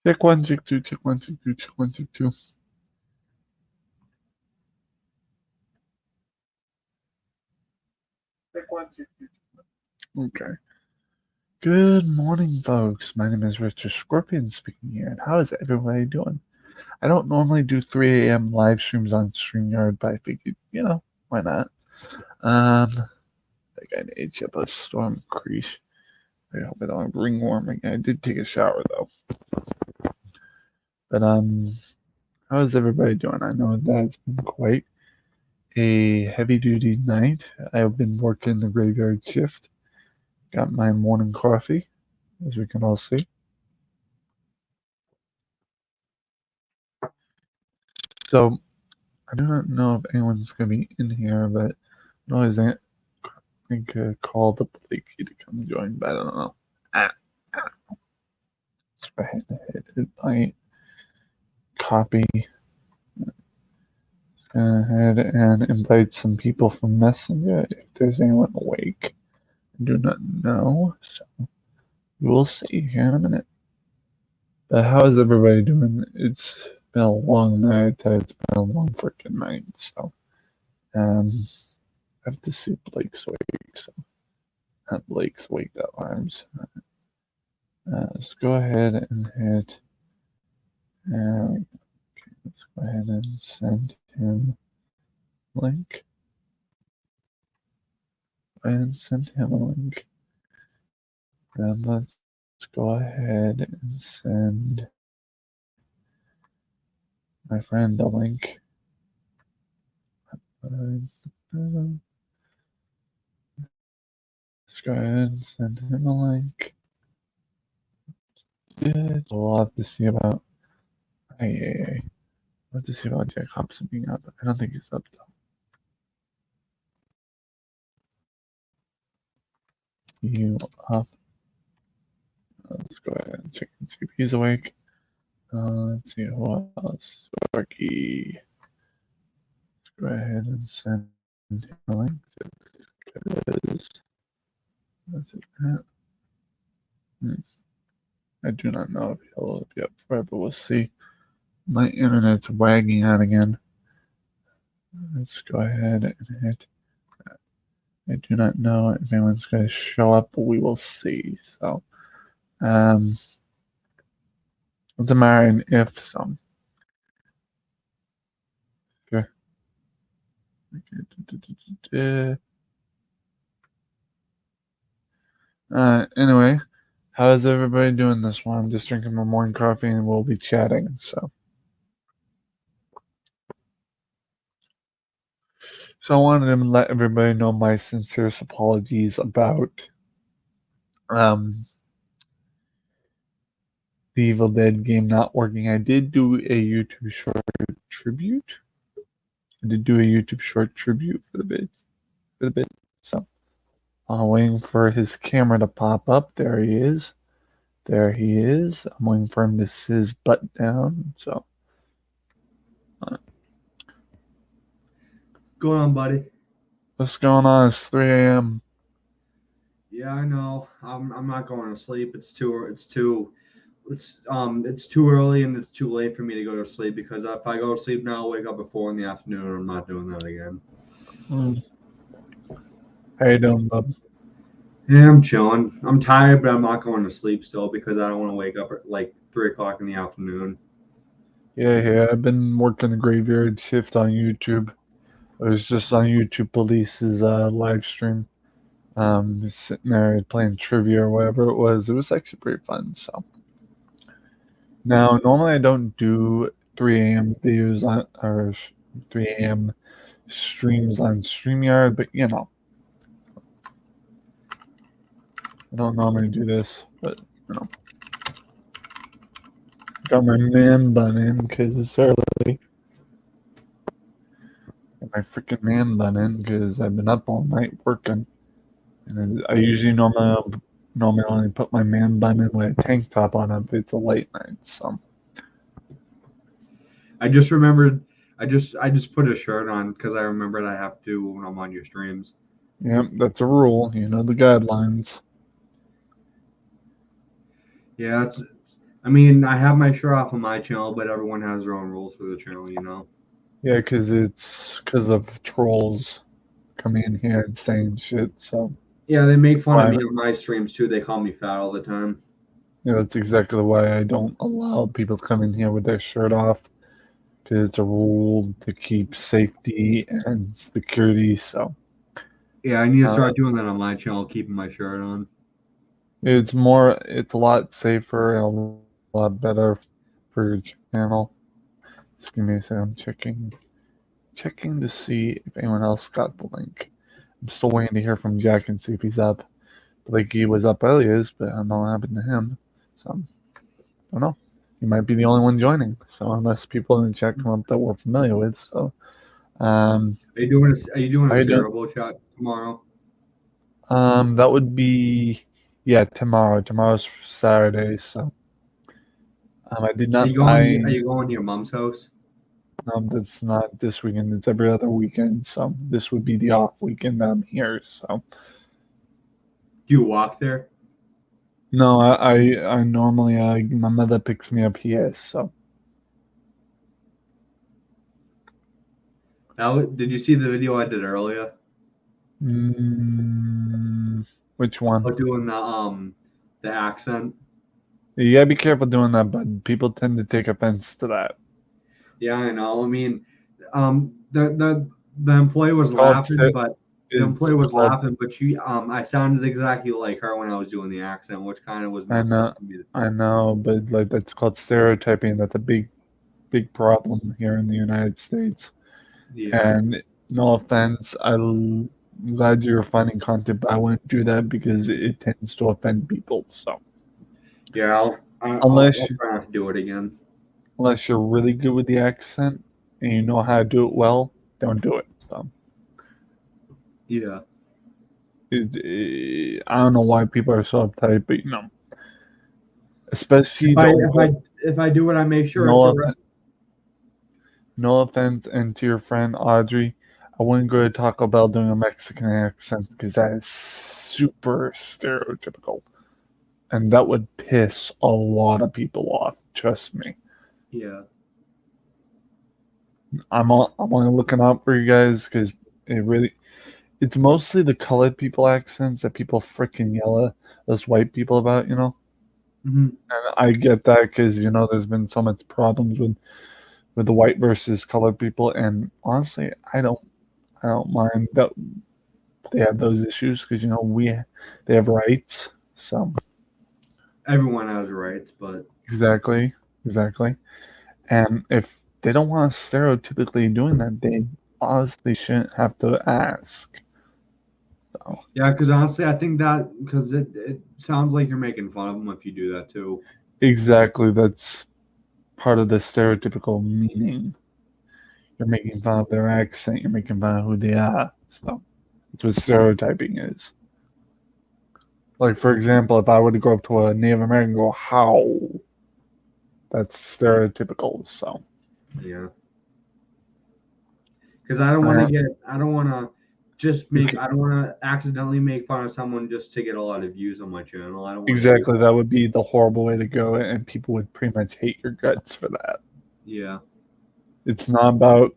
Check one, check two, check one, check two, check one, check two. Check one, check two. Okay. Good morning, folks. My name is Richard Scorpion speaking here. And how is everybody doing? I don't normally do 3 a.m. live streams on StreamYard, but I figured, why not? I think I need to a storm crease. I hope I don't have ringworm again. I did take a shower though. But how is everybody doing? I know that it's been quite a heavy duty night. I've been working the graveyard shift. Got my morning coffee, as we can all see. So I do not know if anyone's going to be in here, but I always think call the Blakey to come join, but I don't know. Let's go ahead and hit invite, copy, go ahead and invite some people from Messenger if there's anyone awake. I do not know, so we'll see here in a minute. But how is everybody doing? It's been a long night. It's been a long freaking night, so I have to see Blake's wake, so not Blake's wake, that rhymes. Let's go ahead and hit. Okay, let's go ahead and send him link. And send him a link. Then let's go ahead and send my friend a link. Let's go ahead and send him a link. We'll have to see about. We'll have to see about Jack Hobson being up. I don't think he's up though. You up? Let's go ahead and check and see if he's awake. Let's see who else. Sparky. Let's go ahead and send him a link because that's it. I do not know if he'll be up forever. We'll see. My internet's wagging out again. Let's go ahead and hit. I do not know if anyone's going to show up, but we will see. So, it's a matter of if some. Okay. Anyway, how is everybody doing this one? I'm just drinking my morning coffee and we'll be chatting. So I wanted to let everybody know my sincerest apologies about the Evil Dead game not working. I did do a YouTube short tribute. For the bit. So I'm waiting for his camera to pop up. There he is. I'm waiting for him to sit his butt down. So going on, buddy? What's going on? It's 3 a.m. Yeah, I know. I'm not going to sleep. It's too early and it's too late for me to go to sleep because if I go to sleep now, I'll wake up at 4 in the afternoon and I'm not doing that again. How you doing, bub? Yeah, I'm chilling. I'm tired, but I'm not going to sleep still because I don't want to wake up at like 3 o'clock in the afternoon. Yeah. I've been working the graveyard shift on YouTube. I was just on YouTube Police's live stream. Just sitting there playing trivia or whatever it was. It was actually pretty fun. So now, normally I don't do 3 a.m. videos or 3 a.m. streams on StreamYard, but I don't normally do this, but got my man bun in because it's early. Got my freaking man bun in because I've been up all night working. And I usually normally only put my man bun in with a tank top on if it's a late night. So I just remembered. I just put a shirt on because I remembered I have to when I'm on your streams. yeah, that's a rule. You know the guidelines. Yeah, I mean, I have my shirt off on my channel, but everyone has their own rules for the channel, you know. Yeah, because it's because of trolls coming in here and saying shit. So Yeah, they make fun of why? me on my streams too. They call me fat all the time. Yeah, that's exactly why I don't allow people to come in here with their shirt off. Because it's a rule to keep safety and security. So Yeah, I need to uh, start doing that on my channel, keeping my shirt on. it's a lot safer and a lot better for your channel. Just give me a second. I'm checking to see if anyone else got the link. I'm still waiting to hear from Jack and see if he's up. Like he was up earlier, but I don't know what happened to him. So I don't know. He might be the only one joining. So unless people in the chat come up that we're familiar with. So Are you doing a how you doing? cerebral chat tomorrow? That would be tomorrow. Tomorrow's Saturday, so I did Are not you going? Are you going to your mom's house? that's not this weekend, it's every other weekend, so this would be the off weekend that I'm here. So Do you walk there? no, I normally my mother picks me up here, so Did you see the video I did earlier? which one? About doing the accent. You gotta be careful doing that, but people tend to take offense to that. Yeah, I know. I mean, the employee was It's called laughing, but the it's employee was called laughing, but I sounded exactly like her when I was doing the accent, which kind of was I messed know up to me. I know, but like that's called stereotyping. That's a big problem here in the United States. Yeah, And no offense, I'm glad you're finding content, but I wouldn't do that because it tends to offend people. So yeah. unless I'll try not to do it again. unless you're really good with the accent and you know how to do it well, don't do it. So Yeah. I don't know why people are so uptight, but especially If I if I if I do it, I make sure it's no a offense, no offense, and to your friend Audrey, I wouldn't go to Taco Bell doing a Mexican accent because that is super stereotypical. And that would piss a lot of people off. Trust me. Yeah. I'm only looking out for you guys because it's mostly the colored people accents that people freaking yell at us white people about. Hmm. And I get that because there's been so much problems with the white versus colored people, and honestly, I don't mind that they have those issues because they have rights. So Everyone has rights, but exactly, exactly. And if they don't want to stereotypically doing that, they honestly shouldn't have to ask. So yeah, because honestly, I think that because it sounds like you're making fun of them if you do that too. exactly, that's part of the stereotypical meaning. You're making fun of their accent. You're making fun of who they are. So that's what stereotyping is. Like for example, if I were to go up to a Native American and go, "How?" That's stereotypical. So Yeah. Because I don't want to I don't want to I don't want to accidentally make fun of someone just to get a lot of views on my channel. I don't want to do exactly, that would be the horrible way to go, and people would pretty much hate your guts for that. Yeah. It's not about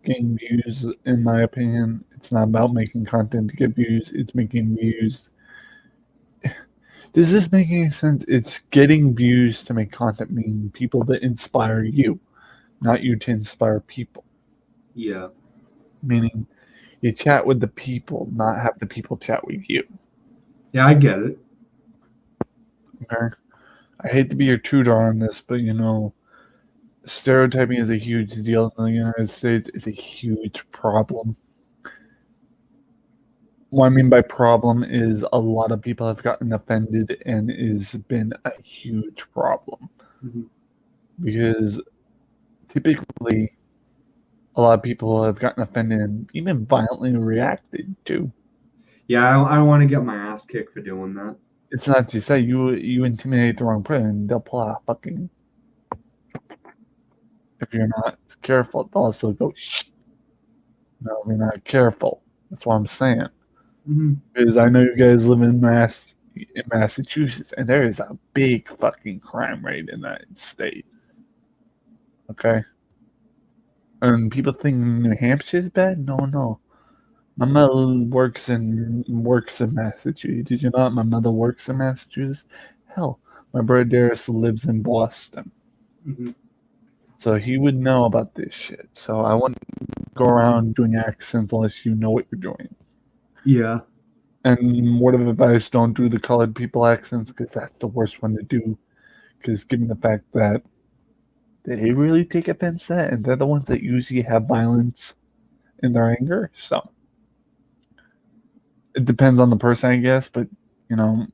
getting views, in my opinion. It's not about making content to get views. It's making views. Does this make any sense? It's getting views to make content, meaning people that inspire you, not you to inspire people. Yeah. Meaning you chat with the people, not have the people chat with you. Yeah, I get it. Okay? I hate to be your tutor on this, but stereotyping is a huge deal in the United States. It's a huge problem. What I mean by problem is a lot of people have gotten offended and it's been a huge problem. Mhm. Because typically a lot of people have gotten offended and even violently reacted to. Yeah, I don't want to get my ass kicked for doing that. It's not just that you intimidate the wrong person, they'll pull out fucking. If you're not careful, they'll also go. No, if you're not careful. That's what I'm saying. Hmm. Because I know you guys live in Mass. in Massachusetts, and there is a big fucking crime rate in that state. Okay, and people think New Hampshire is bad. No, no. My mother works in Massachusetts. Did you know my mother works in Massachusetts? Hell, my brother Darius lives in Boston, Hmm. so he would know about this shit. So I wouldn't go around doing accents unless you know what you're doing. Yeah. And word of advice: don't do the colored people accents because that's the worst one to do. Because given the fact that they really take offense to that, and they're the ones that usually have violence in their anger. So it depends on the person, I guess. But you know,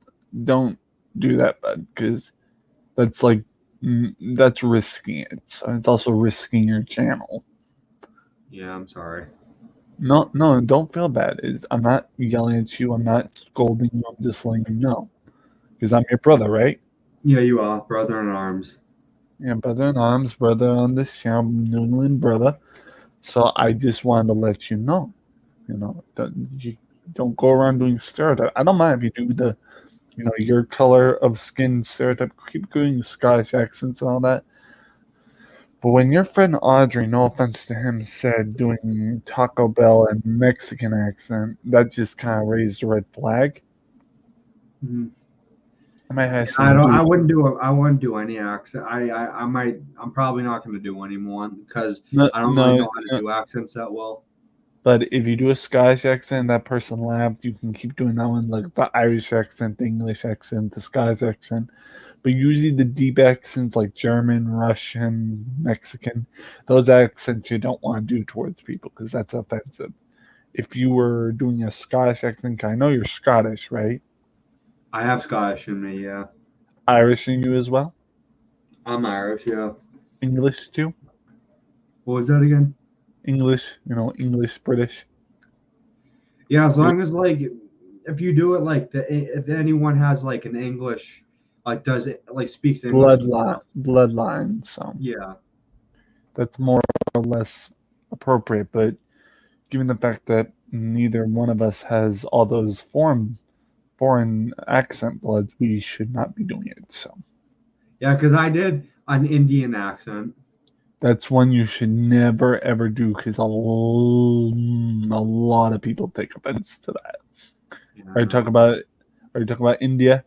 don't do that, bud, because that's like that's risking it. So it's also risking your channel. Yeah, I'm sorry. No, no, don't feel bad. I'm not yelling at you. I'm not scolding you. I'm just letting you know because I'm your brother, right? Yeah, you are brother in arms. Yeah, brother in arms, brother on this channel, New England brother. So I just wanted to let you know, that you don't go around doing stereotype. I don't mind if you do the, your color of skin stereotype. Keep doing Scottish accents and all that. But when your friend Audrey, no offense to him, said doing Taco Bell and Mexican accent, that just kind of raised a red flag. Mhm. I might have I some don't. dude. I wouldn't do any accent. I might. I'm probably not going to do any more because No, I don't really no, know how to do accents that well. but if you do a Scottish accent, that person laughed, you can keep doing that one, like the Irish accent, the English accent, the Scottish accent. But usually the deep accents like German, Russian, Mexican, those accents you don't want to do towards people because that's offensive. If you were doing a Scottish accent, I know you're Scottish, right? I have Scottish in me. Yeah, Irish in you as well? I'm Irish. Yeah. English too? What was that again? English, English, British. Yeah, as long as like if you do it like if anyone has like an English like does it like speaks English. Bloodline, so Yeah. that's more or less appropriate. But given the fact that neither one of us has all those foreign accent bloods, we should not be doing it. So Yeah, because I did an Indian accent. that's one you should never ever do because a lot of people take offense to that. Yeah, Are I you talking know. about? Are you talking about India?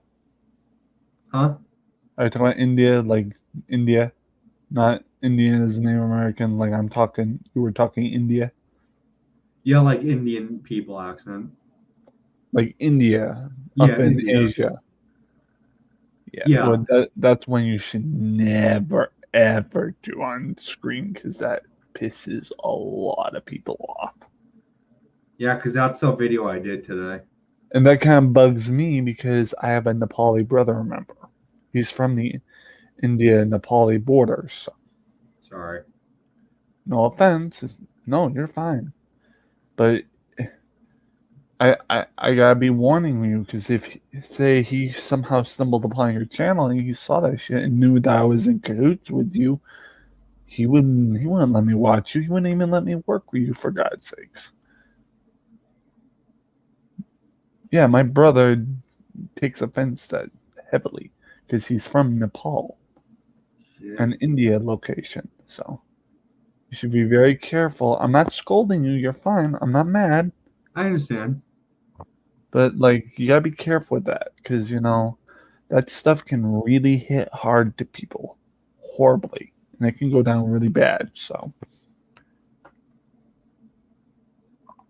Huh? Are you talking about India, like India, not Indian as a Native American? Like I'm talking, you were talking India, Yeah, like Indian people accent. like India up Yeah, in India. Asia. Yeah, Yeah. well, that's when you should never ever do on screen because that pisses a lot of people off. Yeah, because that's the video I did today. And that kind of bugs me because I have a Nepali brother, remember? He's from the India Nepali border. So, Sorry. no offense. No, you're fine. But I gotta be warning you because if, say, he somehow stumbled upon your channel and he saw that shit and knew that I was in cahoots with you, he wouldn't let me watch you. He wouldn't even let me work with you, for God's sakes. Yeah, my brother takes offense to that heavily because he's from Nepal, Shit. an India location. So you should be very careful. I'm not scolding you. You're fine. I'm not mad. I understand. But like, you gotta be careful with that because that stuff can really hit hard to people, horribly, and it can go down really bad. So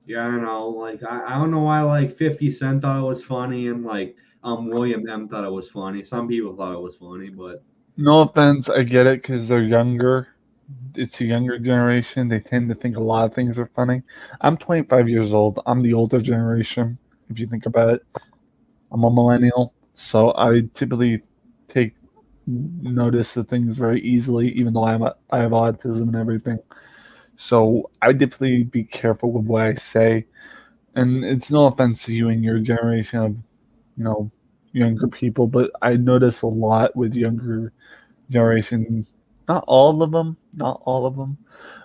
Yeah, I don't know. Like I don't know why like 50 Cent thought it was funny and like William M thought it was funny. Some people thought it was funny, but no offense, I get it because they're younger. It's a younger generation. They tend to think a lot of things are funny. I'm 25 years old. I'm the older generation. If you think about it, I'm a millennial, so I typically take notice of things very easily, even though I have autism and everything. So I definitely be careful with what I say. And it's no offense to you and your generation of, you know, younger people, but I notice a lot with younger generation. Not all of them,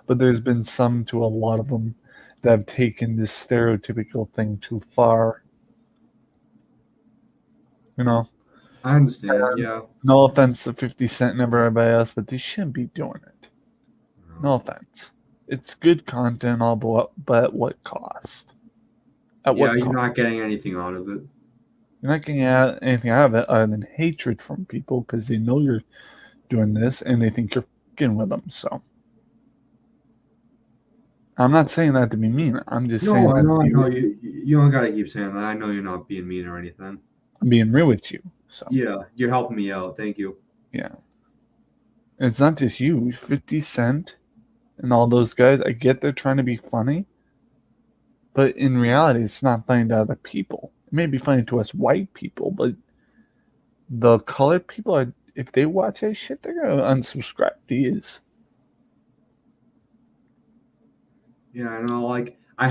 but there's been some to a lot of them that have taken this stereotypical thing too far. You know, I understand. Yeah. no offense to 50 Cent and everybody else, but they shouldn't be doing it. No offense. It's good content, all, but at what cost? At Yeah, what you're cost? not getting anything out of it. You're not getting anything out of it other than hatred from people because they know you're doing this and they think you're fucking with them. So I'm not saying that to be mean. I'm just saying No, that no, no. You don't gotta keep saying that. I know you're not being mean or anything. I'm being real with you. So Yeah, you're helping me out. Thank you. yeah, it's not just you. 50 Cent and all those guys. I get they're trying to be funny, but in reality, it's not funny to other people. It may be funny to us white people, but the colored people are. If they watch that shit, they're gonna unsubscribe to you. Yeah, I know. Like, I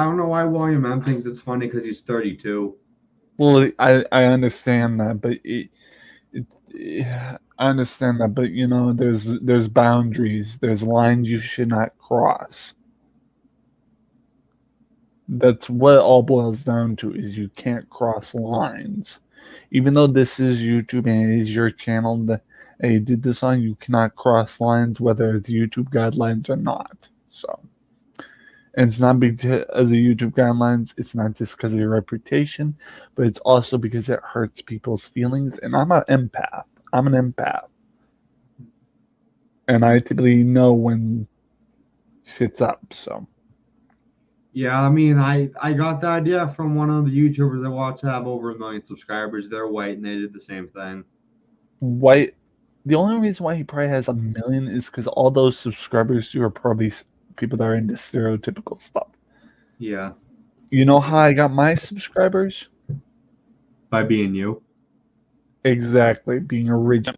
don't know why William M thinks it's funny because he's 32. Well, I understand that, but I understand that, but you know, there's boundaries, there's lines you should not cross. That's what it all boils down to is you can't cross lines. Even though this is YouTube and it is your channel that you did this on, you cannot cross lines whether it's YouTube guidelines or not. So, and it's not because of the YouTube guidelines. It's not just because of your reputation, but it's also because it hurts people's feelings. And I'm an empath. I'm an empath. And I typically know when shit's up. So Yeah, I mean, I got the idea from one of the YouTubers I watch have over 1 million subscribers. They're white and they did the same thing. white. The only reason why he probably has 1 million is because all those subscribers are probably people that are into stereotypical stuff. Yeah, You know how I got my subscribers? by being you. Exactly, being original.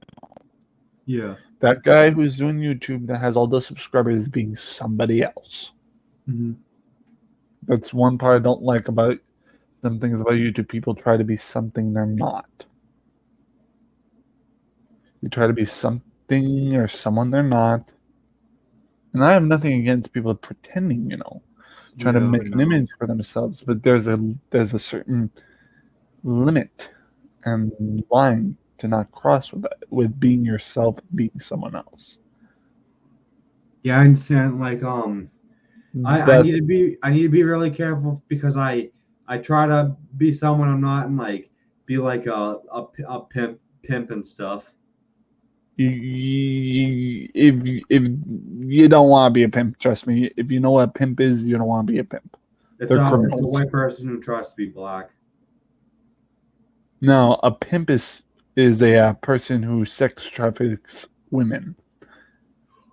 Yeah. That guy who's doing YouTube that has all those subscribers is being somebody else. Mm-hmm. That's one part I don't like about some things about YouTube. People try to be something they're not. They try to be something or someone they're not. And I have nothing against people pretending, trying to Yeah, I make an know. image for themselves, but there's a certain limit and line to not cross with that, with being yourself, being someone else. Yeah, I understand. Like, I need That's to be really careful because I try to be someone I'm not and like be like a pimp and stuff. if you don't want to be a pimp, trust me. If you know what a pimp is, you don't want to be a pimp. They're It's a criminals. white person who tries to be black. No, a pimp is a person who sex traffics women.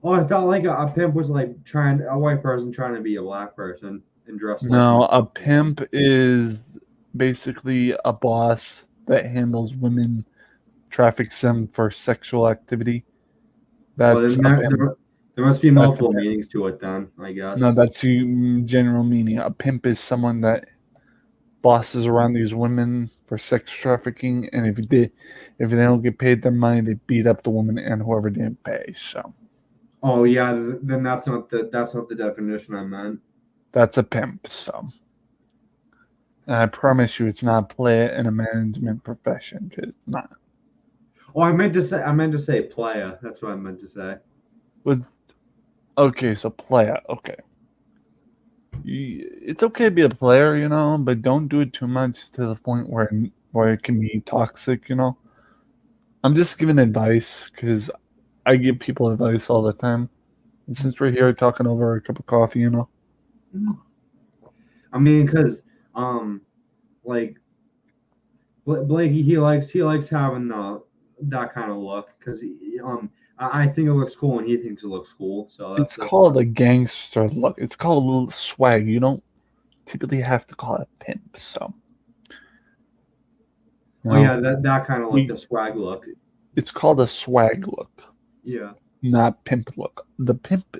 Oh, I thought like a pimp was like a white person trying to be a black person and dress like No, them. a pimp is basically a boss that handles women, traffics them for sexual activity. Well, That's a pimp. there must be That's a multiple pimp. meanings to it then, I No, guess. that's the general meaning. A pimp is someone that bosses around these women for sex trafficking, and if they don't get paid their money, they beat up the woman and whoever didn't pay. So Oh yeah, then that's not the definition I meant. that's a pimp. So and I promise you, it's not play in a management profession because it's not. Oh, I meant to say playa. That's what I meant to say. With okay, so player. Okay, it's okay to be a player, but don't do it too much to the point where it can be toxic. I'm just giving advice because I give people advice all the time. And since we're here talking over a cup of coffee. I mean, because like Blakey, he likes having that kind of look because I think it looks cool and he thinks it looks cool. So It's that's called a gangster look. It's called a little swag. You don't typically have to call it pimp. So, you oh know, yeah, that kind of look, we the swag look. it's called a swag look, Yeah. not pimp look. The pimp,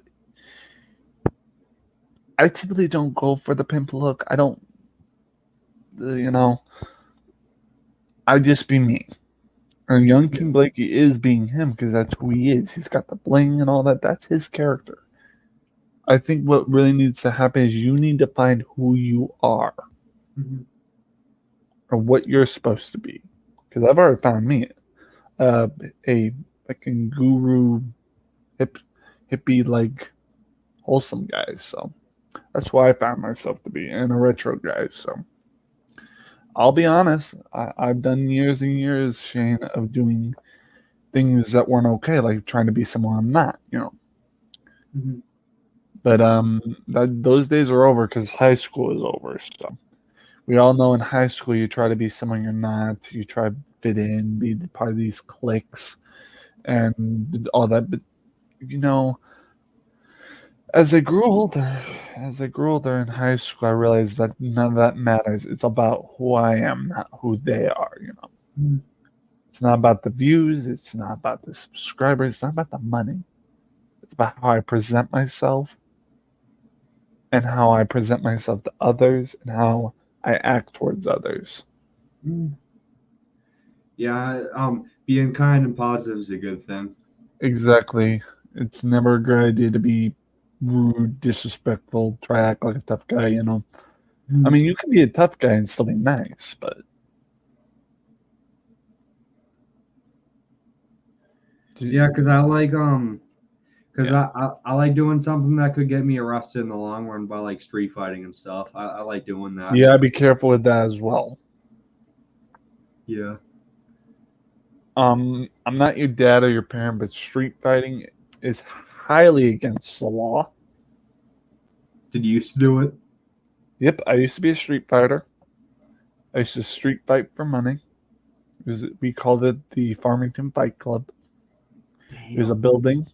I typically don't go for the pimp look. I don't, you know, I just be me. And Young King Blakey is being him because that's who he is. He's got the bling and all that. That's his character. I think what really needs to happen is you need to find who you are Mm-hmm. or what you're supposed to be. because I've already found me a fucking guru, hippie like wholesome guy. So that's why I found myself to be, and a retro guy. So I'll be honest, I've done years and years, Shane, of doing things that weren't okay, like trying to be someone I'm not, you know. Mm-hmm. But those days are over because high school is over. So we all know in high school you try to be someone you're not. You try to fit in, be part of these cliques, and all that. But you know, as I grew older in high school, I realized that none of that matters. It's about who I am, not who they are. You know, Mm-hmm. it's not about the views. It's not about the subscribers. It's not about the money. It's about how I present myself and how I present myself to others and how I act towards others. Yeah, being kind and positive is a good thing. Exactly. It's never a good idea to be rude, disrespectful, try to act like a tough guy, you know. I Mm. mean, you can be a tough guy and still be nice, but Yeah, because yeah. I like doing something that could get me arrested in the long run by like street fighting and stuff. I like doing that. You gotta be careful with that as well. Yeah. I'm not your dad or your parent, but street fighting is highly against the law. Did you used to do it? Yep, I used to be a street fighter. I used to street fight for money. We called it the Farmington Fight Club. It was a Damn. building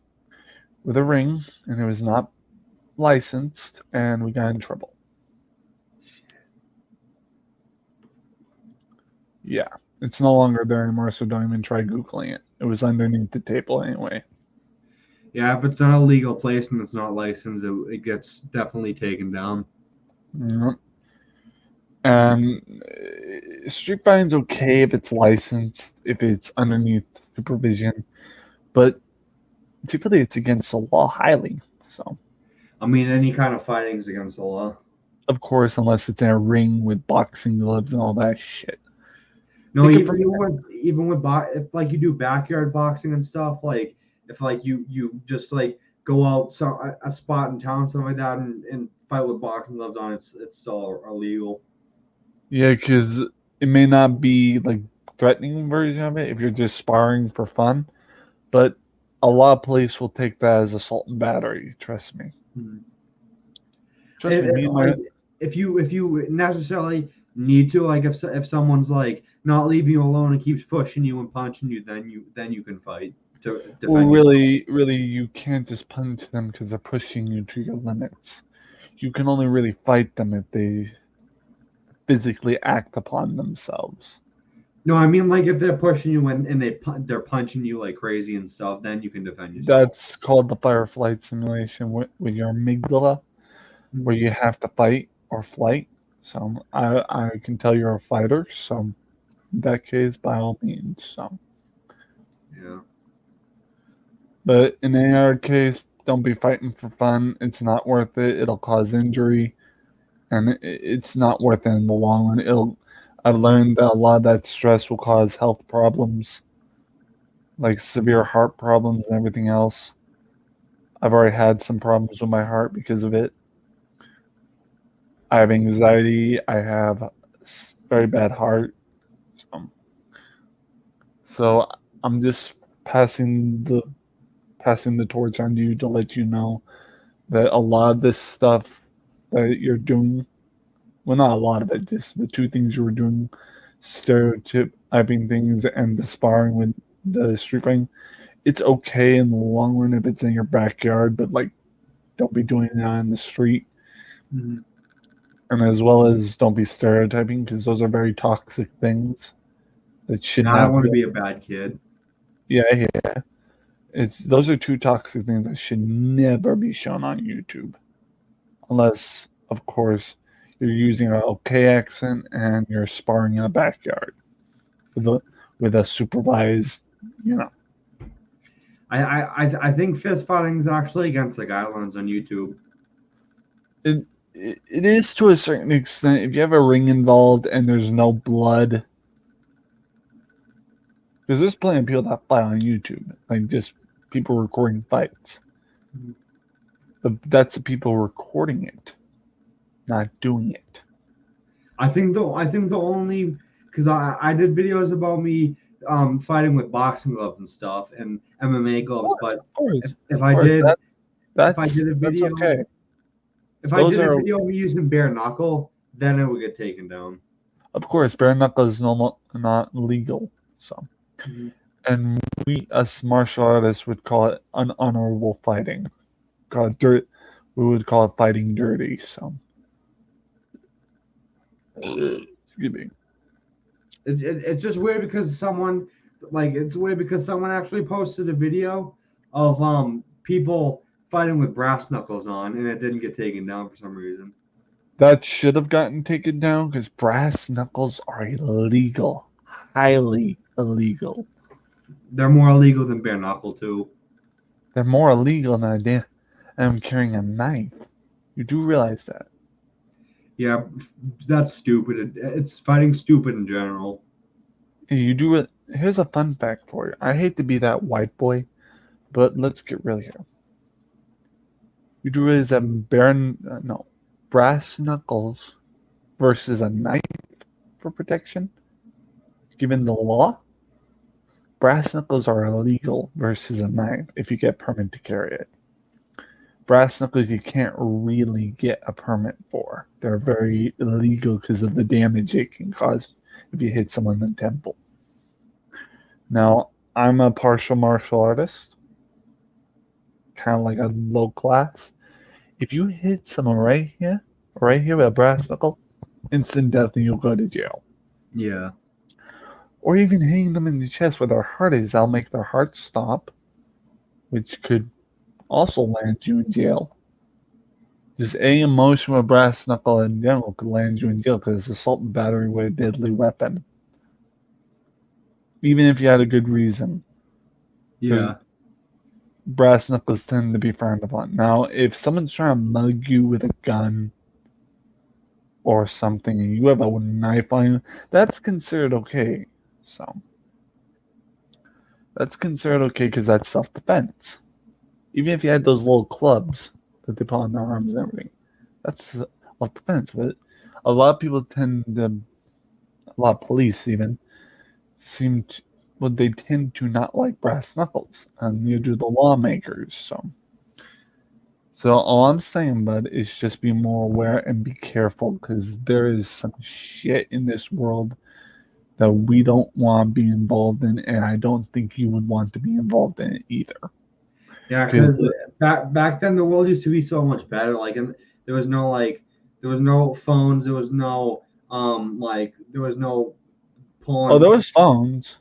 with a ring, and it was not licensed, and we got in trouble. Yeah, it's no longer there anymore, so don't even try Googling it. It was underneath the table anyway. Yeah, if it's not a legal place and it's not licensed, it gets definitely taken down. Yep. Street fighting's okay if it's licensed, if it's underneath supervision, but typically it's against the law highly. So, I mean, any kind of fighting is against the law. of course, unless it's in a ring with boxing gloves and all that shit. No, Take it even, from if like you do backyard boxing and stuff, like if like you just like go out a spot in town, something like that, and fight with boxing gloves on, it's still illegal. yeah, because it may not be like threatening version of it if you're just sparring for fun, but a lot of police will take that as assault and battery. Trust me. Mhm. Trust me. Me and my Like if you necessarily need to, like if someone's like not leaving you alone and keeps pushing you and punching you, then you can fight to well, defend yourself. really, you can't just punish them because they're pushing you to your limits. You can only really fight them if they physically act upon themselves. No, I mean like if they're pushing you and they're punching you like crazy and stuff, then you can defend yourself. That's called the fire flight simulation with your amygdala, where Mhm. you have to fight or flight. So I can tell you're a fighter. So in that case, by all means. So, Yeah. but in any other case, don't be fighting for fun. It's not worth it. It'll cause injury, and it's not worth it in the long run. I've learned that a lot of that stress will cause health problems, like severe heart problems and everything else. I've already had some problems with my heart because of it. I have anxiety. I have very bad heart. So, so I'm just passing the torch on to you to let you know that a lot of this stuff that you're doing, well, not a lot of it, just the two things you were doing, stereotyping things and the sparring with the street fighting, it's okay in the long run if it's in your backyard, but like, don't be doing it on the street. Mhm. And as well as don't be stereotyping because those are very toxic things that should I don't not want to be. be a bad kid. Yeah. It's those are two toxic things that should never be shown on YouTube, unless, of course, you're using an okay accent and you're sparring in a backyard with a supervised, you know. I think fist fighting is actually against the guidelines on YouTube. It is to a certain extent. If you have a ring involved and there's no blood, Because there's plenty of people that fight on YouTube, like just people recording fights. Mhm. But that's the people recording it, not doing it. I think the only because I did videos about me fighting with boxing gloves and stuff and MMA gloves, but Of course, if of I course. did if I That's did a that's video okay. if I Those did a are, video of me using bare knuckle, then it would get taken down. of course, bare knuckle is not legal. So, Mhm. and we as martial artists would call it unhonorable fighting. Call it dirt. We would call it fighting dirty. So, excuse me. It's just weird because someone it's weird because someone actually posted a video of people fighting with brass knuckles on and it didn't get taken down for some reason. That should have gotten taken down because brass knuckles are illegal, highly illegal. They're more illegal than bare knuckle too. They're more illegal than I'm carrying a knife. You do realize that? Yeah, that's stupid. It's fighting stupid in general. You do. Here's a fun fact for you. I hate to be that white boy, but let's get real here. You do realize that brass knuckles versus a knife for protection, given the law, brass knuckles are illegal versus a knife if you get permit to carry it. Brass knuckles you can't really get a permit for. They're very illegal because of the damage it can cause if you hit someone in the temple. Now, I'm a partial martial artist, kind of like a low class. If you hit someone right here with a brass knuckle, instant death and you'll go to jail. Yeah. Or even hitting them in the chest where their heart is, that'll make their heart stop, which could also land you in jail. Just any emotion with a brass knuckle in general could land you in jail because it's assault and battery with a deadly weapon. Even if you had a good reason. Yeah. Brass knuckles tend to be frowned upon. Now, if someone's trying to mug you with a gun or something and you have a knife on you, that's considered okay. So, that's considered okay because that's self defense. Even if you had those little clubs that they put on their arms and everything, that's self defense. But a lot of people a lot of police even, seem to, well, they tend to not like brass knuckles, and neither do the lawmakers. So all I'm saying, bud, is just be more aware and be careful because there is some shit in this world that we don't want to be involved in, and I don't think you would want to be involved in it either. Yeah, Because because back then the world used to be so much better. And there was no there was no phones, there was no there was no oh, pulling. there was phones,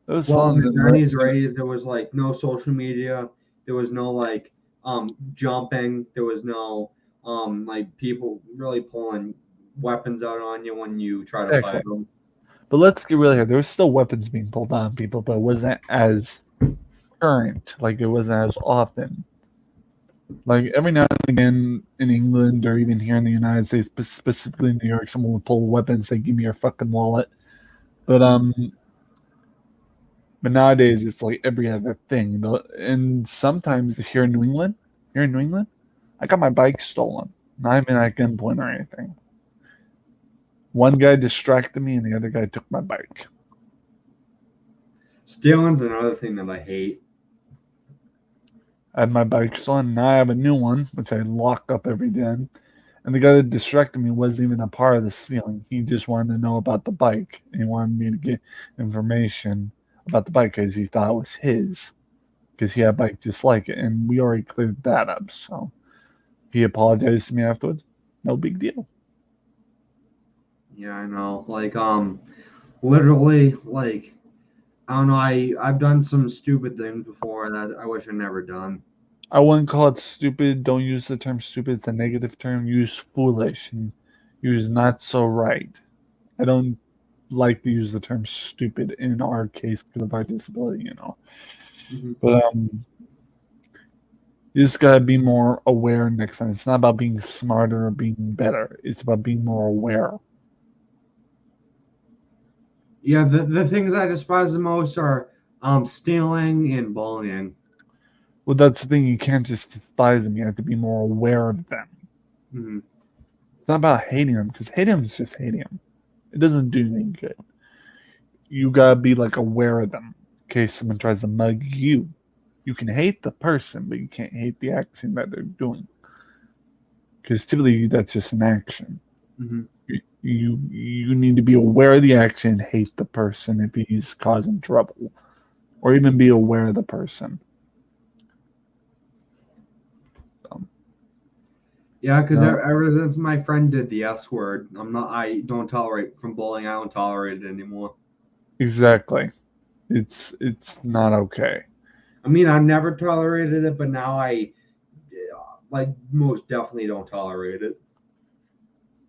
there was Well, in phones, the and 90s raised, there was no social media, there was no jumping, there was no people really pulling weapons out on you when you try to exactly. fight them. But let's get real here. There was still weapons being pulled on people, but it wasn't as current. Like it wasn't as often. Like every now and again in England or even here in the United States, specifically in New York, someone would pull a weapon and say, "Give me your fucking wallet." But but nowadays it's like every other thing. And sometimes here in New England, I got my bike stolen. Not even at gunpoint or anything. One guy distracted me, and the other guy took my bike. Stealing's another thing that I hate. I had my bike stolen. Now I have a new one, which I lock up every day. And the guy that distracted me wasn't even a part of the stealing. He just wanted to know about the bike. And he wanted me to get information about the bike because he thought it was his. Because he had a bike just like it. And we already cleared that up. So he apologized to me afterwards. No big deal. Yeah, I know. Literally, I don't know. I've done some stupid things before that I wish I never done. I wouldn't call it stupid. Don't use the term stupid. It's a negative term. Use foolish and use not so right. I don't like to use the term stupid in our case because of our disability. Mm-hmm. But you just gotta be more aware next time. It's not about being smarter or being better. It's about being more aware. Yeah, the things I despise the most are stealing and bullying. Well, that's the thing. You can't just despise them. You have to be more aware of them. Hmm. It's not about hating them because hating them is just hating them. It doesn't do anything good. You gotta be like aware of them in case someone tries to mug you. You can hate the person, but you can't hate the action that they're doing because typically that's just an action. Hmm. You need to be aware of the action, hate the person if he's causing trouble, or even be aware of the person. Um, Yeah, because no, ever since my friend did the S word, I don't tolerate from bullying. I don't tolerate it anymore. exactly. It's not okay. I mean, I never tolerated it, but now I like most definitely don't tolerate it.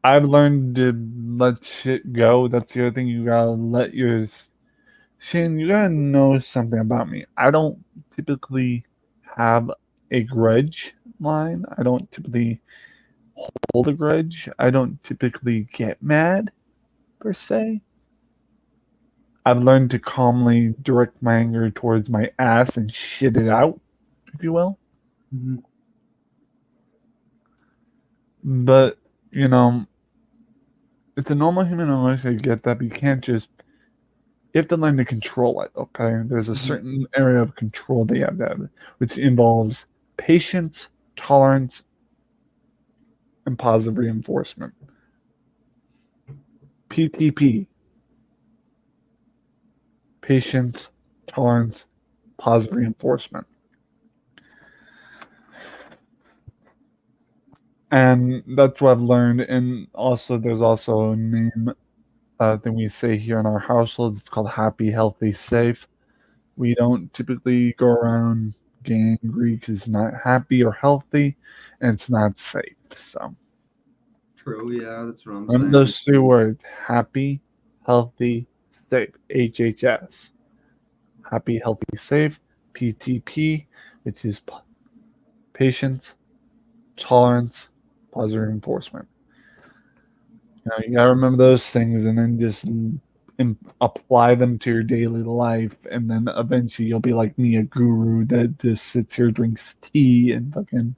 I've learned to let shit go. That's the other thing. You gotta let your Shane. You gotta know something about me. I don't typically have a grudge line. I don't typically hold a grudge. I don't typically get mad per se. I've learned to calmly direct my anger towards my ass and shit it out, if you will. Hmm. But, you know, it's a normal human emotion. I get that, but you can't just, you have to learn to control it, okay? There's a Hmm. certain area of control that you have to have, which involves patience, tolerance, and positive reinforcement. PTP, patience, tolerance, positive reinforcement. And that's what I've learned. And also, there's also a name that we say here in our household. It's called happy, healthy, safe. We don't typically go around getting angry because it's not happy or healthy, and it's not safe. So True. Yeah, that's what I'm remember saying. those three words: happy, healthy, safe. HHS. Happy, healthy, safe. PTP, which is patience, tolerance, positive reinforcement. You gotta remember those things and then just apply them to your daily life, and then eventually you'll be like me, a guru that just sits here, drinks tea, and fucking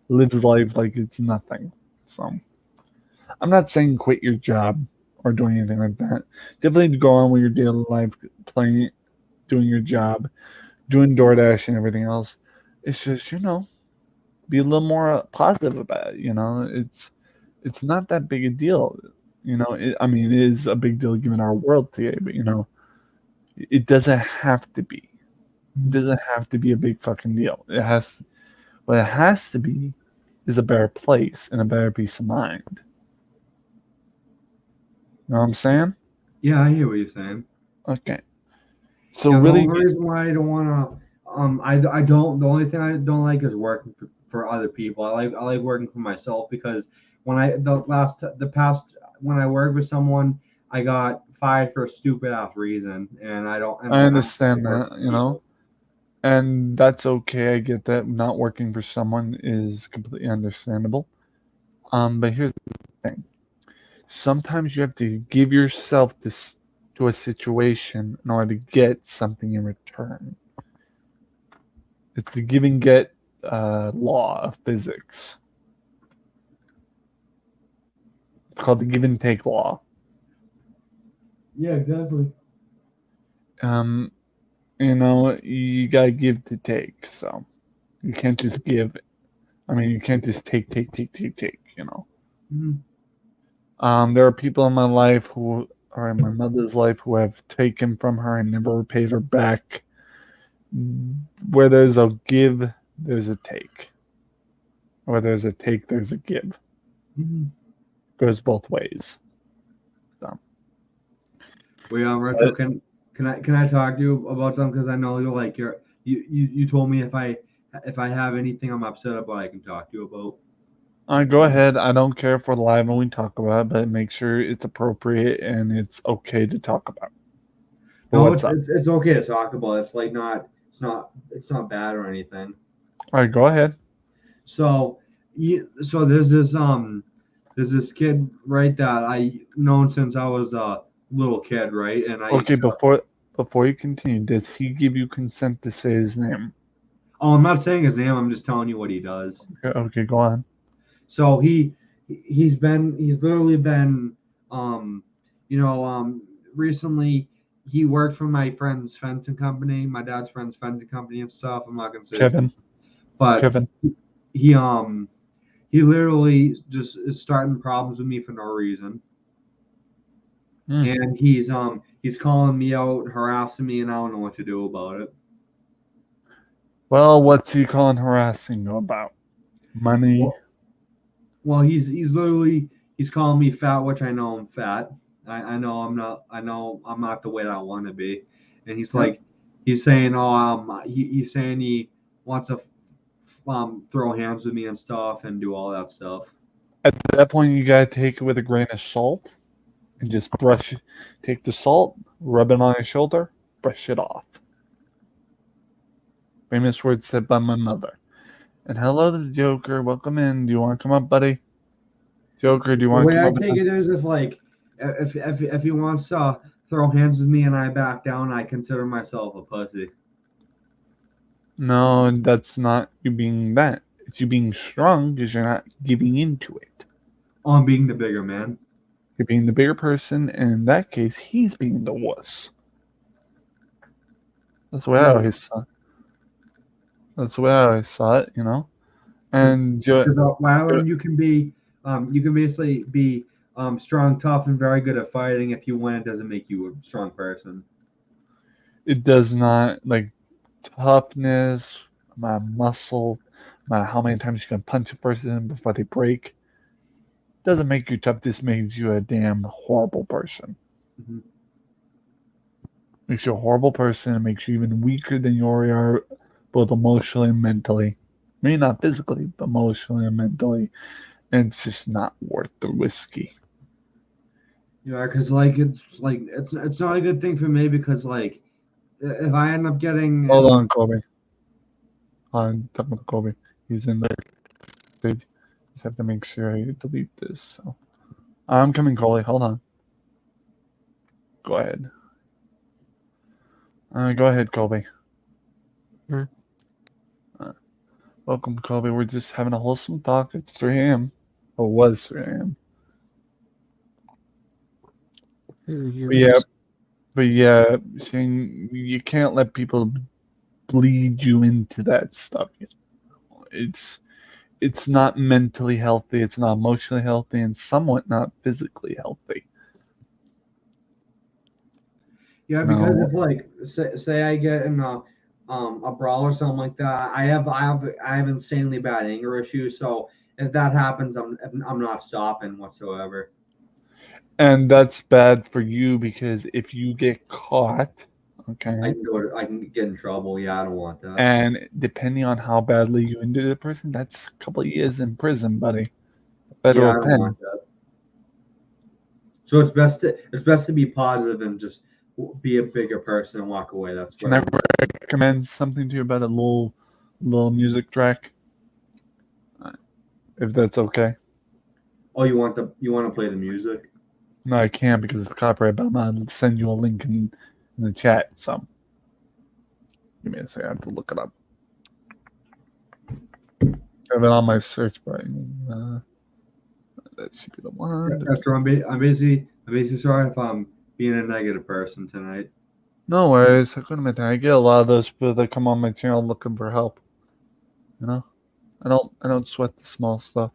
lives life like it's nothing. So I'm not saying quit your job or doing anything like that. Definitely go on with your daily life, playing, doing your job, doing DoorDash and everything else. It's just be a little more positive about it. It's not that big a deal. I mean, it is a big deal given our world today, but it doesn't have to be. It doesn't have to be a big fucking deal. What it has to be is a better place and a better peace of mind. You know what I'm saying? Yeah, I hear what you're saying. Okay. So Yeah, the really, only reason why I don't want to, I don't. The only thing I don't like is working for other people. I like working for myself because the past when I worked with someone, I got fired for a stupid ass reason, and I I don't like understand working that, for people. and that's okay. I get that not working for someone is completely understandable. But here's the thing. Sometimes you have to give yourself this to a situation in order to get something in return. It's the give and get law of physics. It's called the give and take law. Yeah, exactly. Um, you gotta give to take. So you can't just give. I mean, you can't just take, take, take, take, take. Hmm. There are people in my life who are in my mother's life who have taken from her and never paid her back. Where there's a give, there's a take. Where there's a take, there's a give. Hmm. Goes both ways. So, Well, yeah, Retro, but, can I talk to you about something? Because I know you told me if I have anything I'm upset about, I can talk to you about. go ahead. I don't care for live when we talk about it, but make sure it's appropriate and it's okay to talk about. But No, what's up? it's okay to talk about. It's like not it's not bad or anything. All right, go ahead. So, so there's this kid right that I known since I was little kid, right? And I Okay, used to, before you continue, does he give you consent to say his name? oh, I'm not saying his name. I'm just telling you what he does. Okay, go on. So he's literally been you know recently he worked for my friend's fencing company, my dad's friend's fencing company and stuff. I'm not gonna say his name, Kevin. but Kevin. he he literally just is starting problems with me for no reason. Hmm. And he's calling me out, harassing me, and I don't know what to do about it. Well, what's he calling harassing you about? Money? Well, well, he's literally he's calling me fat, which I know I'm fat. I know I'm not. I know I'm not the way that I want to be. And Yeah. he's saying, oh, he's saying he wants to throw hands with me and stuff and do all that stuff. At that point, you gotta take it with a grain of salt and just take the salt, rub it on your shoulder, brush it off. Famous words said by my mother. And hello to the Joker. Welcome in. Do you want to come up, buddy? Joker, do you The want to way come I up? take it is if he wants to throw hands with me and I back down, I consider myself a pussy. No, that's not you being that. It's you being strong because you're not giving into it. On being the bigger man. You're being the bigger person, and in that case, he's being the wuss. That's the way I Right. always saw. That's the way I always saw it, you know. And Because I learned you can basically be strong, tough, and very good at fighting. If you win, it doesn't make you a strong person. it does not like toughness, my muscle, my how many times you can punch a person before they break. Doesn't make you tough. This makes you a damn horrible person. Mhm. Makes you a horrible person. It makes you even weaker than you already are, both emotionally and mentally. Maybe not physically, but emotionally and mentally. And it's just not worth the whiskey. Yeah, because it's not a good thing for me because if I end up getting Hold in, on, Kobe. On top of Kobe. He's in the stage. Just have to make sure I delete this. So I'm coming, Coley. Hold on. Go ahead. Go ahead, Colby. Hmm. Welcome, Colby. We're just having a wholesome talk. It's 3 a.m. Or was 3 a.m. But yeah, Shane, you can't let people bleed you into that stuff. It's not mentally healthy. It's not emotionally healthy, and somewhat not physically healthy. yeah, You because know, if say I get in a brawl or something like that, I have insanely bad anger issues. So if that happens, I'm not stopping whatsoever. and that's bad for you because if you get caught, I okay, can go to, I can get in trouble. Yeah, I don't want that. and depending on how badly you injured the person, that's a couple of years in prison, buddy. Yeah, Federal I don't pen. want that. So it's best to be positive and just be a bigger person and walk away. That's Can what I I want. recommend something to you about a little music track? If that's okay. Oh, you want to play the music? No, I can't because it's copyright, but I'm gonna send you a link in the chat. So give me a second, I have to look it up. I have it on my search button. That should be the one. That's true. I'm basically sorry if I'm being a negative person tonight. No worries. I couldn't imagine. I get a lot of those people that come on my channel looking for help. You know, I don't sweat the small stuff.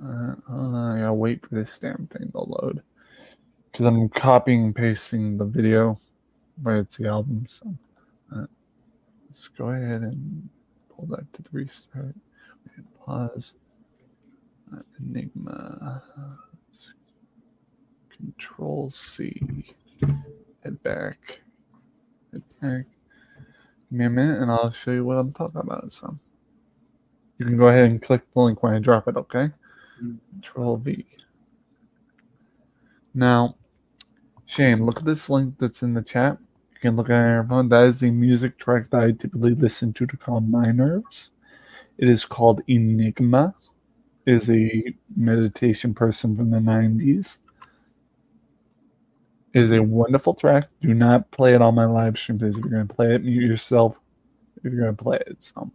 Hold on, I gotta wait for this damn thing to load because I'm copying and pasting the video where it's the album. So let's go ahead and pull that to the restart. Pause. Enigma. Control C. Head back. Head back. Give me a minute and I'll show you what I'm talking about. So you can go ahead and click the link when I drop it, okay? Control V. Now, Shane, look at this link that's in the chat. You can look at it on your phone. That is the music track that I typically listen to calm my nerves. It is called Enigma. is a meditation person from the 90s. It is a wonderful track. Do not play it on my live stream, please. If you're going to play it, mute yourself. If you're going to play it, so.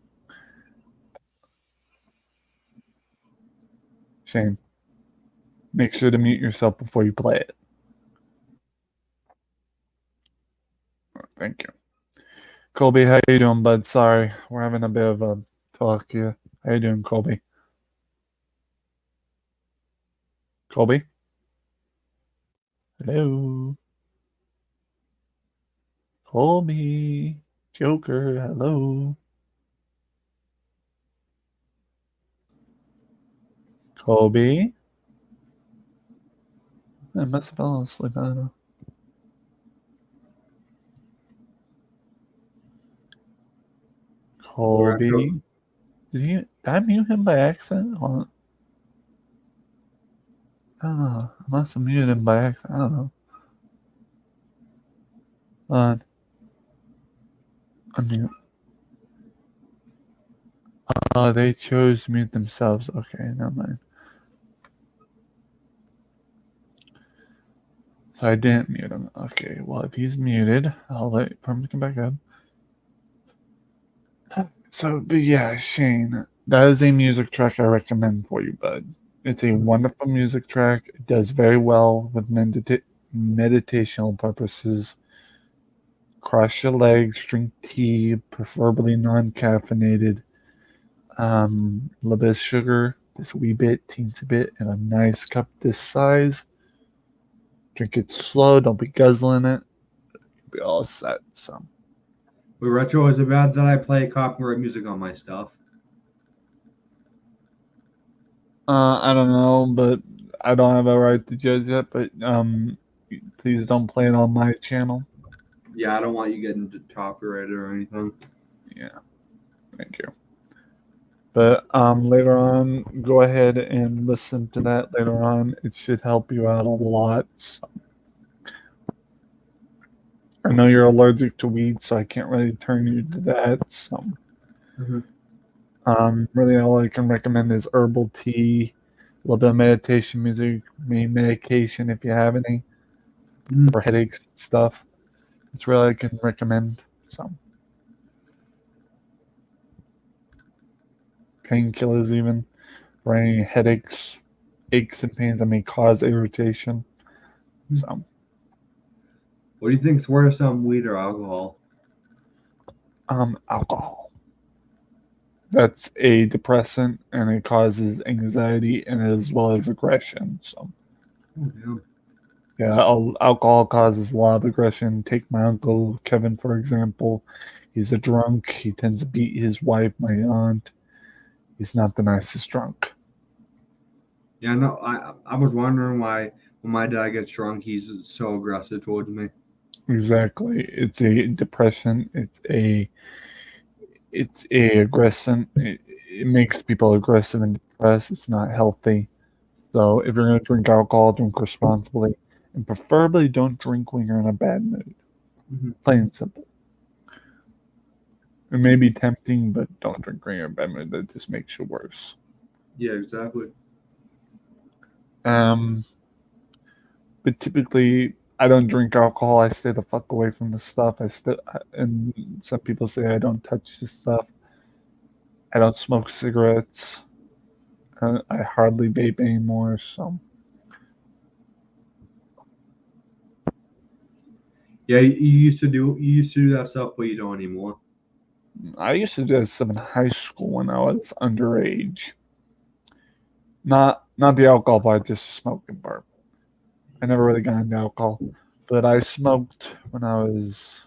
Shane, make sure to mute yourself before you play it. Thank you. Colby, how you doing, bud? Sorry, we're having a bit of a talk here. How you doing, Colby? Colby? Hello? Colby? Joker, hello? Colby? I must have fallen asleep. I don't know. Colby? Did I mute him by accident? Hold on. I don't know. I must have muted him by accident. I don't know. Hold on. Unmute. Oh, they chose to mute themselves. Okay, never mind. So I didn't mute him. Okay, well, if he's muted, I'll let him come back up. So, but yeah, Shane, that is a music track I recommend for you, bud. It's a wonderful music track. It does very well with meditational purposes. Cross your legs, drink tea, preferably non-caffeinated. A little bit of sugar, just a wee bit, teensy bit, in a nice cup this size. Drink it slow, don't be guzzling it. You'll be all set. So, But Retro, is it bad that I play copyright music on my stuff? I don't know, but I don't have a right to judge that. But please don't play it on my channel. Yeah, I don't want you getting copyrighted or anything. Yeah, thank you. But later on, go ahead and listen to that later on. It should help you out a lot. So. I know you're allergic to weed, so I can't really turn you to that. So, really, all I can recommend is herbal tea, a little bit of meditation music, maybe medication if you have any, for headaches and stuff. It's really I can recommend. So, painkillers even for any headaches, aches and pains that may cause irritation. So, what do you think's worse, weed or alcohol? alcohol. That's a depressant and it causes anxiety and as well as aggression. So, yeah, alcohol causes a lot of aggression. Take my uncle Kevin, for example. He's a drunk. He tends to beat his wife, my aunt. He's not the nicest drunk. Yeah, no, I was wondering why when my dad gets drunk, he's so aggressive towards me. Exactly. It's a depression. It's a aggression. It makes people aggressive and depressed. It's not healthy. So if you're going to drink alcohol, drink responsibly, and preferably don't drink when you're in a bad mood. Plain and simple. It may be tempting, but don't drink when you're in a bad mood. That just makes you worse. Yeah, exactly. But typically, I don't drink alcohol. I stay the fuck away from the stuff. And some people say I don't touch this stuff. I don't smoke cigarettes. I hardly vape anymore. So Yeah, you used to do that stuff, but you don't anymore. I used to do this stuff in high school when I was underage. Not the alcohol part, just the smoking part. I never really got into alcohol, but I smoked when I was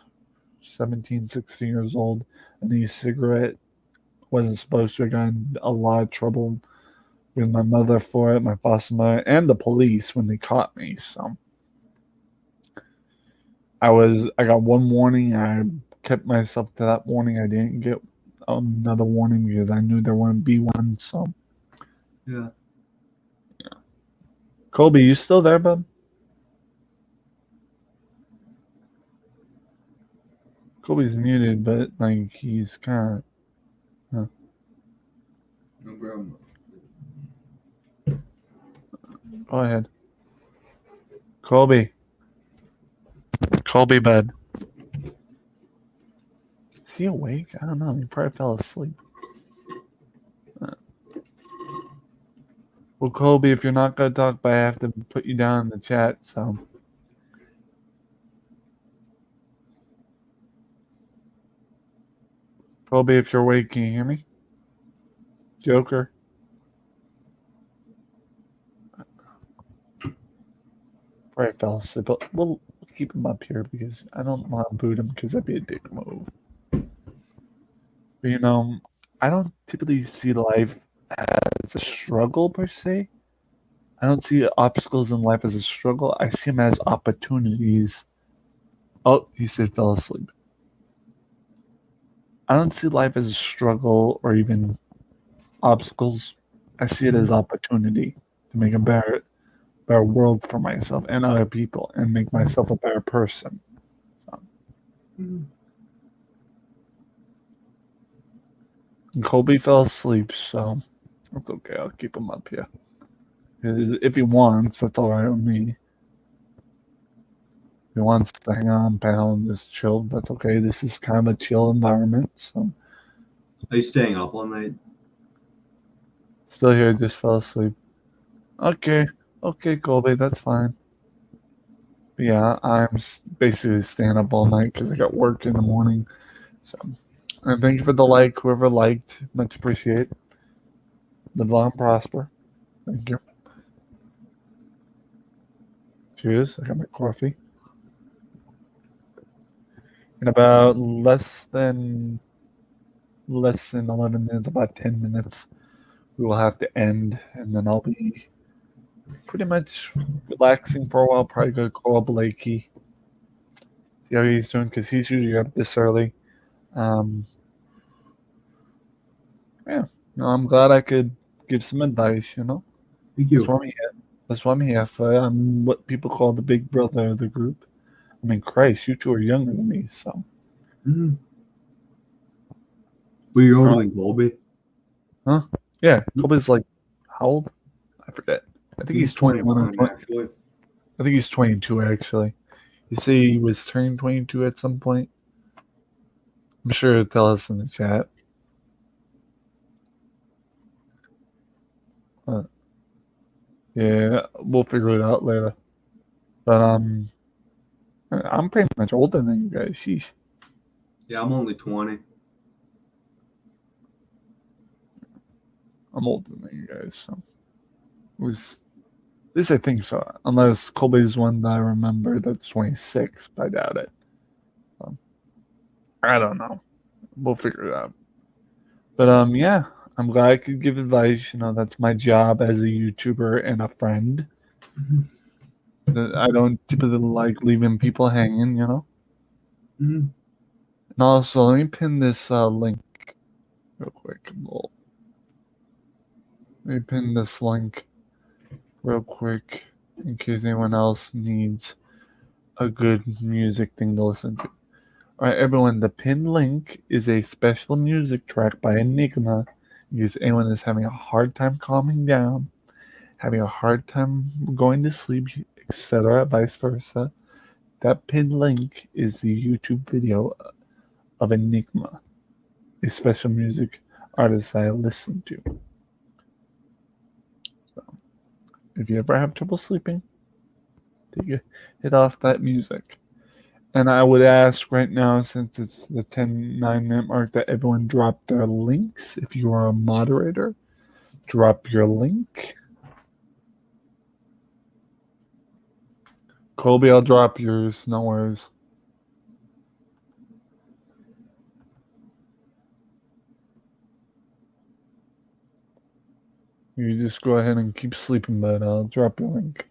17, 16 years old. An e-cigarette. Wasn't supposed to. I got in a lot of trouble with my mother for it, my foster mother, and the police when they caught me. So I got one warning. I kept myself to that warning. I didn't get another warning because I knew there wouldn't be one. So yeah. Colby, you still there, bud? Colby's muted, but like he's kind of. No problem. Go ahead. Colby. Colby bed. Is he awake? I don't know. He probably fell asleep. Well, Colby, if you're not going to talk, but I have to put you down in the chat, so. Colby, if you're awake, can you hear me? Joker. Probably fell asleep, but we'll keep him up here because I don't want to boot him because that'd be a dick move. But, you know, I don't typically see life as a struggle per se. I don't see obstacles in life as a struggle. I see them as opportunities. Oh, he said fell asleep. I don't see life as a struggle or even obstacles. I see it as opportunity to make a better world for myself and other people and make myself a better person. So. And Colby fell asleep, so it's okay. I'll keep him up here. If he wants, that's all right with me. If he wants to hang on, pal, and just chill, that's okay. This is kind of a chill environment, so. Are you staying up all night? Still here, just fell asleep. Okay, Colby, that's fine. But yeah, I'm basically staying up all night because I got work in the morning. So, and thank you for the like, whoever liked, much appreciate. Live long and prosper. Thank you. Cheers. I got my coffee. In about less than 11 minutes, about 10 minutes, we will have to end, and then I'll be pretty much relaxing for a while. Probably go call Blakey, see how he's doing, because he's usually up this early. Yeah, no, I'm glad I could give some advice. You know, Thank you. That's what I'm here for. I'm what people call the big brother of the group. I mean, Christ, you two are younger than me, so. Mm-hmm. What are you older than Colby? Huh? Yeah, Colby's like, how old? I forget. I think he's 21 actually. I think he's 22 actually. You see, he was turning 22 at some point. I'm sure he'll tell us in the chat. Yeah, we'll figure it out later. But I'm pretty much older than you guys. Sheesh. Yeah, I'm only 20. I'm older than you guys, so it was. At least I think so. Unless Colby's one that I remember that's 26, but I doubt it. I don't know. We'll figure it out. But yeah, I'm glad I could give advice. You know, that's my job as a YouTuber and a friend. I don't typically like leaving people hanging, you know. Mm-hmm. And also, let me pin this link real quick. Let me pin this link real quick in case anyone else needs a good music thing to listen to. Alright, everyone, the pinned link is a special music track by Enigma in case anyone is having a hard time calming down, having a hard time going to sleep, etc., vice versa. That pinned link is the YouTube video of Enigma, a special music artist I listen to. So, if you ever have trouble sleeping, hit off that music. And I would ask right now, since it's the 10:09 mark, that everyone drop their links. If you are a moderator, drop your link. Colby, I'll drop yours. No worries. You just go ahead and keep sleeping, but I'll drop your link.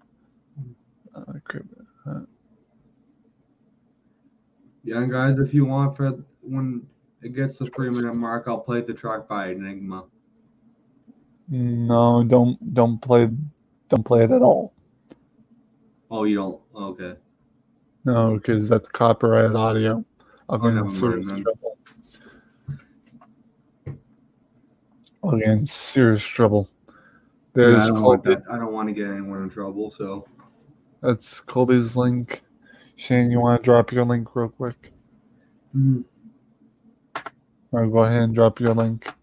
Yeah, and guys, if you want, for when it gets to 3-minute mark, I'll play the track by Enigma. No, don't play it at all. Oh, you don't? Okay. No, because that's copyrighted audio. I'll get in serious trouble. I'll get in serious trouble. Yeah, I There's don't want Colby. that. I don't want to get anyone in trouble. So That's Colby's link. Shane, you want to drop your link real quick? Mhm. Or go ahead and drop your link.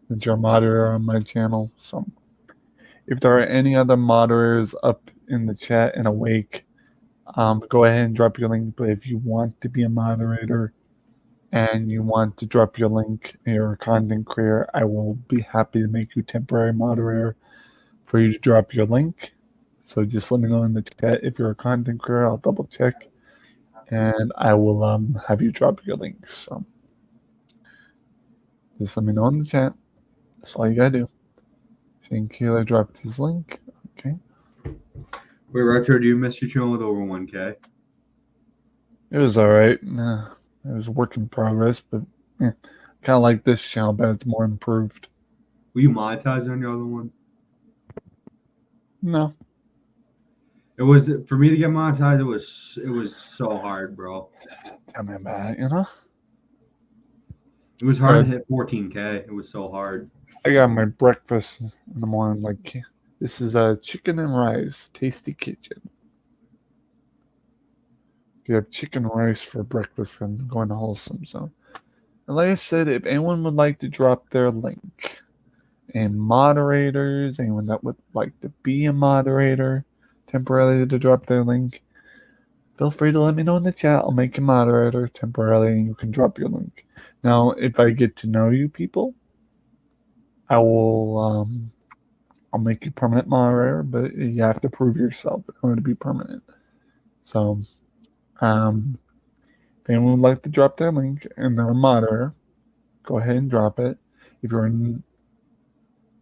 It's your moderator on my channel. So if there are any other moderators up in the chat and awake, go ahead and drop your link. But if you want to be a moderator and you want to drop your link and you're a content creator, I will be happy to make you temporary moderator for you to drop your link. So just let me know in the chat if you're a content creator. I'll double check and I will have you drop your link. So just let me know in the chat. That's all you gotta do. Shane Keeler dropped his link. Okay. Wait, Retro, do you miss your channel with over 1K? It was alright. It was a work in progress, but kind of like this channel, but it's more improved. Will you monetize on your other one? No. It was for me to get monetized. It was so hard, bro. Tell me about it, you know? It was hard to hit 14K. It was so hard. I got my breakfast in the morning. Like, this is a chicken and rice, tasty kitchen. You have chicken and rice for breakfast and going wholesome. So, and like I said, if anyone would like to drop their link, and moderators, anyone that would like to be a moderator temporarily to drop their link, feel free to let me know in the chat. I'll make you moderator temporarily and you can drop your link. Now, if I get to know you people, I will I'll make you permanent moderator, but you have to prove yourself in order to be permanent. So if anyone would like to drop their link and they're a moderator, go ahead and drop it. If you're in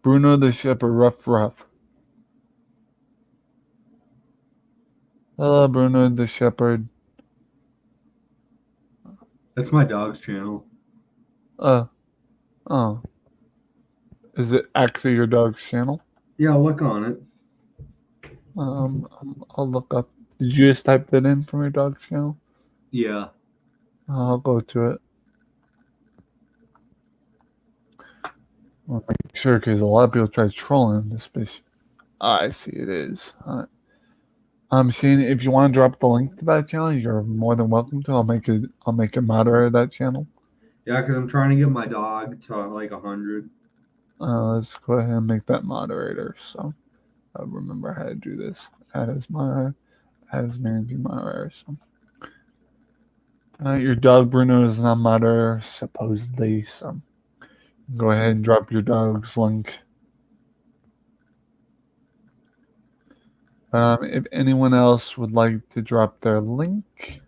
Bruno the Shepherd, rough. Hello, Bruno the Shepherd. That's my dog's channel. Oh. Is it actually your dog's channel? Yeah, I'll look on it. I'll look up. Did you just type that in from your dog's channel? Yeah. I'll go to it. I'll make sure because a lot of people try trolling this bitch. I see it is. I'm seeing if you want to drop the link to that channel, you're more than welcome to. I'll make a moderator of that channel. Yeah, because I'm trying to get my dog to like 100. Let's go ahead and make that moderator. So I'll remember how to do this. Add as managing moderator. So. Your dog Bruno is not moderator, supposedly. So go ahead and drop your dog's link. If anyone else would like to drop their link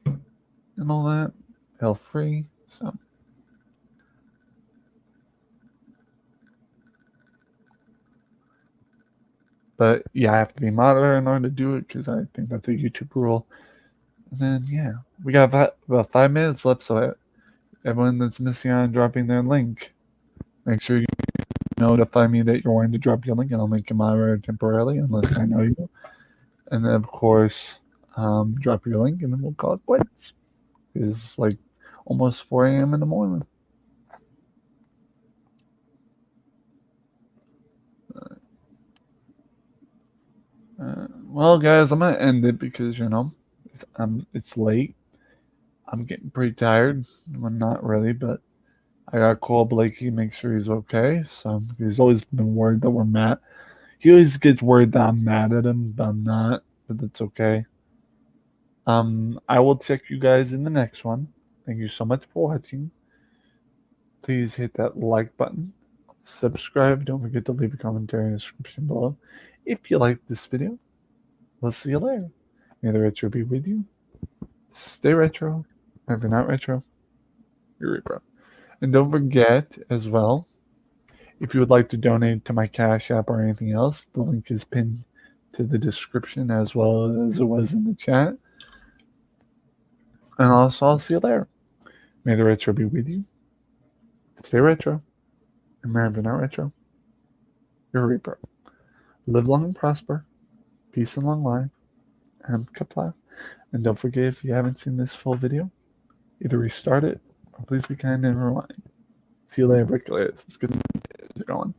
and all that, feel free. So. But yeah, I have to be moderator in order to do it because I think that's a YouTube rule. And then yeah, we got about 5 minutes left, so everyone that's missing out on dropping their link, make sure you notify me that you're wanting to drop your link, and I'll make you moderator temporarily unless I know you. And then of course, drop your link, and then we'll call it quits. It's like almost 4 a.m. in the morning. Well, guys, I'm gonna end it because it's late. I'm getting pretty tired. Well, not really, but I gotta call Blakey, make sure he's okay. So he's always been worried that we're mad. He always gets worried that I'm mad at him, but I'm not. But that's okay. I will check you guys in the next one. Thank you so much for watching. Please hit that like button. Subscribe. Don't forget to leave a commentary in the description below. If you like this video, we'll see you later. May the retro be with you. Stay retro. If you're not retro, you're repro. And don't forget as well, if you would like to donate to my Cash App or anything else, the link is pinned to the description as well as it was in the chat. And also, I'll see you there. May the retro be with you. Stay retro. And if you're not retro, you're a repro. Live long and prosper. Peace and long life. And kapla. And don't forget, if you haven't seen this full video, either restart it or please be kind and rewind. See you later, bricklayers. Let's get going.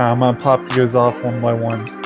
I'm gonna pop you guys off one by one.